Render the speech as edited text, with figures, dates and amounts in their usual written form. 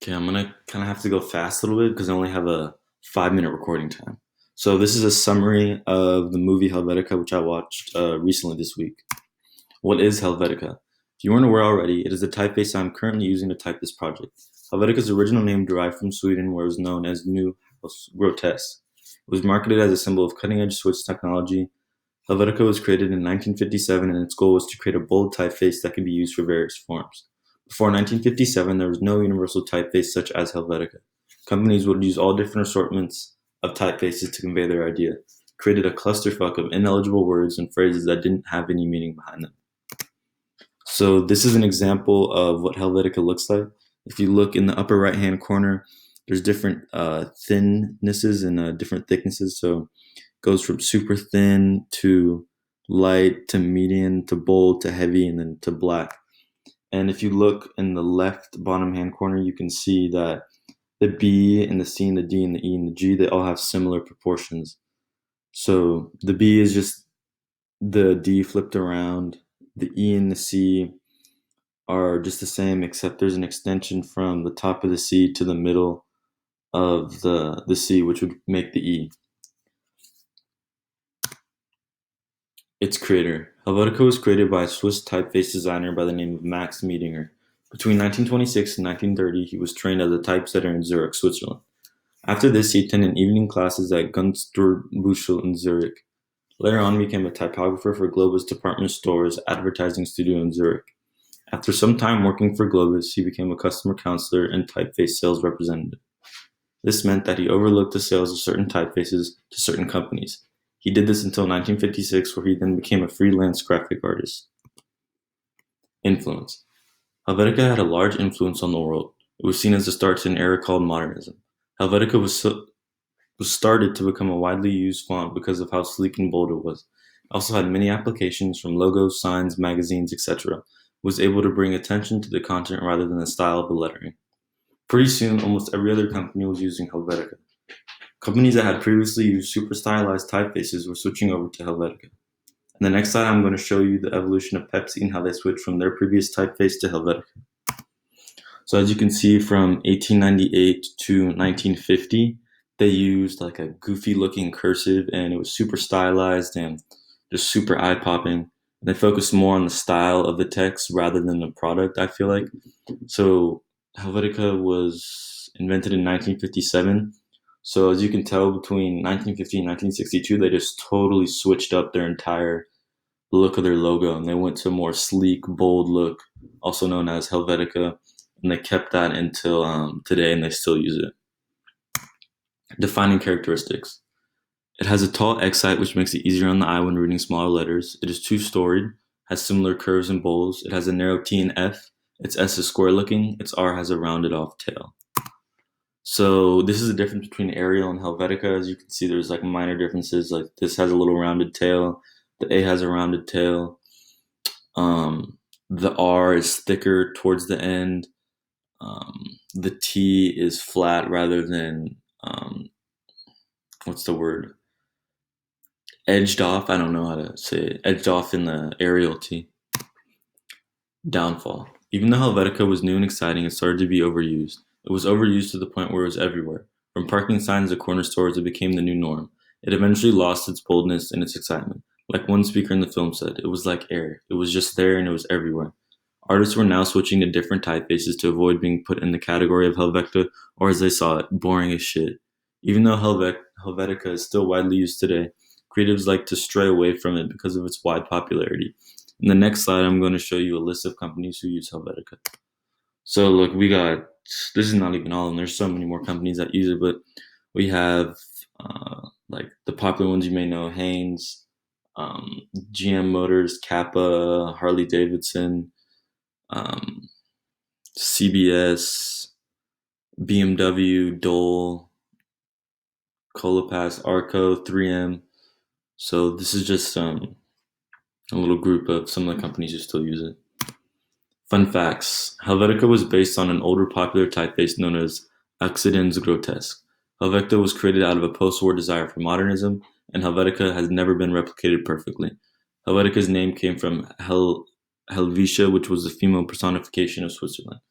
Okay, I'm gonna kind of have to go fast a little bit because I only have a 5 minute recording time. So this is a summary of the movie Helvetica, which I watched recently this week. What is Helvetica? If you weren't aware already, it is the typeface I'm currently using to type this project. Helvetica's original name derived from Sweden, where it was known as New House Grotesque. It was marketed as a symbol of cutting-edge Swiss technology. Helvetica was created in 1957, and its goal was to create a bold typeface that could be used for various forms. Before 1957, there was no universal typeface such as Helvetica. Companies would use all different assortments of typefaces to convey their idea, created a clusterfuck of ineligible words and phrases that didn't have any meaning behind them. So this is an example of what Helvetica looks like. If you look in the upper right-hand corner, there's different thinnesses and different thicknesses. So it goes from super thin to light to medium to bold to heavy and then to black. And if you look in the left bottom hand corner, you can see that the B and the C and the D and the E and the G, they all have similar proportions. So the B is just the D flipped around. The E and the C are just the same, except there's an extension from the top of the C to the middle of the C, which would make the E. Its creator. Helvetica was created by a Swiss typeface designer by the name of Max Miedinger. Between 1926 and 1930, he was trained as a typesetter in Zurich, Switzerland. After this, he attended evening classes at Gunsterbüchel in Zurich. Later on, he became a typographer for Globus Department Store's advertising studio in Zurich. After some time working for Globus, he became a customer counselor and typeface sales representative. This meant that he overlooked the sales of certain typefaces to certain companies. He did this until 1956, where he then became a freelance graphic artist. Influence. Helvetica had a large influence on the world. It was seen as the start to an era called modernism. Helvetica was started to become a widely used font because of how sleek and bold it was. It also had many applications from logos, signs, magazines, etc. It was able to bring attention to the content rather than the style of the lettering. Pretty soon, almost every other company was using Helvetica. Companies that had previously used super stylized typefaces were switching over to Helvetica. In the next slide, I'm going to show you the evolution of Pepsi and how they switched from their previous typeface to Helvetica. So as you can see, from 1898 to 1950, they used like a goofy looking cursive, and it was super stylized and just super eye-popping. And they focused more on the style of the text rather than the product, I feel like. So Helvetica was invented in 1957. So as you can tell, between 1950 and 1962, they just totally switched up their entire look of their logo, and they went to a more sleek, bold look, also known as Helvetica, and they kept that until today, and they still use it. Defining characteristics. It has a tall X height, which makes it easier on the eye when reading smaller letters. It is two-storied, has similar curves and bowls. It has a narrow T and F. Its S is square-looking. Its R has a rounded-off tail. So this is the difference between Arial and Helvetica. As you can see, there's like minor differences. Like this has a little rounded tail. The A has a rounded tail. The R is thicker towards the end. The T is flat rather than what's the word? Edged off. I don't know how to say it. Edged off in the Arial T. Downfall. Even though Helvetica was new and exciting, it started to be overused. It was overused to the point where it was everywhere. From parking signs to corner stores, it became the new norm. It eventually lost its boldness and its excitement. Like one speaker in the film said, it was like air. It was just there and it was everywhere. Artists were now switching to different typefaces to avoid being put in the category of Helvetica, or as they saw it, boring as shit. Even though Helvetica is still widely used today, creatives like to stray away from it because of its wide popularity. In the next slide, I'm going to show you a list of companies who use Helvetica. So look, this is not even all, and there's so many more companies that use it, but we have like the popular ones you may know: Haynes, GM Motors, Kappa, Harley Davidson, CBS, BMW, Dole, Colopass, Arco, 3M. So this is just a little group of some of the companies who still use it. Fun facts. Helvetica was based on an older popular typeface known as Occident's Grotesque. Helvetica was created out of a post-war desire for modernism, and Helvetica has never been replicated perfectly. Helvetica's name came from Helvetia, which was the female personification of Switzerland.